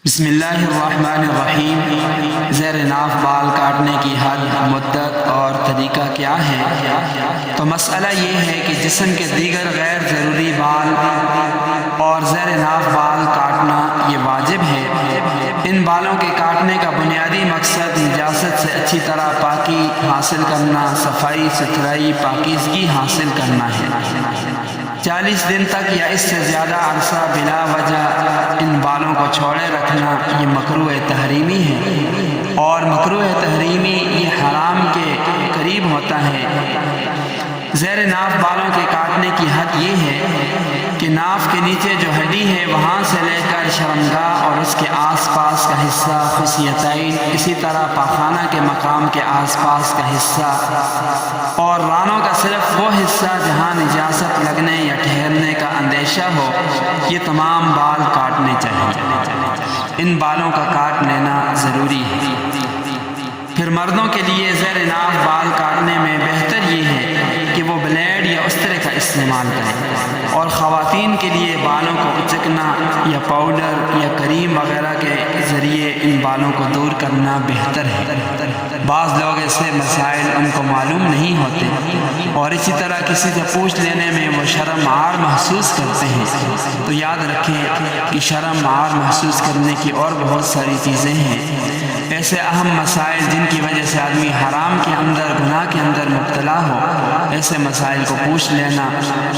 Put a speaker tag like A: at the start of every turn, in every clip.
A: بسم اللہ الرحمن الرحیم۔ زیر ناف بال کاٹنے کی حد، مدت اور طریقہ کیا ہے؟ تو مسئلہ یہ ہے کہ جسم کے دیگر غیر ضروری بال اور زیر ناف بال کاٹنا یہ واجب ہے۔ ان بالوں کے کاٹنے کا بنیادی مقصد نجاست سے اچھی طرح پاکی حاصل کرنا، صفائی ستھرائی پاکیزگی حاصل کرنا ہے۔ 40 دن تک یا اس سے زیادہ عرصہ بلا وجہ ان بالوں کو چھوڑے رکھنا یہ مکروہ تحریمی ہے، اور مکروہ تحریمی یہ حرام کے قریب ہوتا ہے۔ زیر ناف بالوں کے کاٹنے کی حد یہ ہے کہ ناف کے نیچے جو ہڈی ہے وہاں سے لے کر شرمگاہ اور اس کے آس پاس کا حصہ، خصیتین، اسی طرح پاخانہ کے مقام کے آس پاس کا حصہ اور رانوں کا صرف وہ حصہ جہاں نجاست لگنے یا ٹھہرنے کا اندیشہ ہو، یہ تمام بال کاٹنے چاہیے۔ ان بالوں کا کاٹ لینا ضروری ہے۔ پھر مردوں کے لیے زیر ناف بال کاٹنے میں بہتر یہ ہے کہ وہ بلیڈ یا استرے کا استعمال کریں، اور خواتین کے لیے بالوں کو اچکنا یا پاؤڈر یا کریم وغیرہ کے ذریعے ان بالوں کو دور کرنا بہتر ہے۔ بعض لوگ ایسے مسائل ان کو معلوم نہیں ہوتے، اور اسی طرح کسی سے پوچھ لینے میں وہ شرم عار محسوس کرتے ہیں۔ تو یاد رکھیں کہ شرم عار محسوس کرنے کی اور بہت ساری چیزیں ہیں۔ ایسے اہم مسائل جن کی وجہ سے آدمی حرام کے اندر، گناہ کے اندر مبتلا ہو، ایسے مسائل کو پوچھ لینا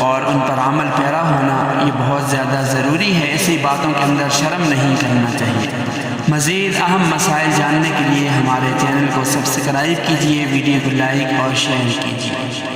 A: اور ان پر عمل پیرا ہونا یہ بہت زیادہ ضروری ہے۔ ایسی باتوں کے اندر شرم نہیں کرنا چاہیے۔ مزید اہم مسائل جاننے کے لیے ہمارے چینل کو سبسکرائب کیجیے، ویڈیو کو لائک اور شیئر کیجیے۔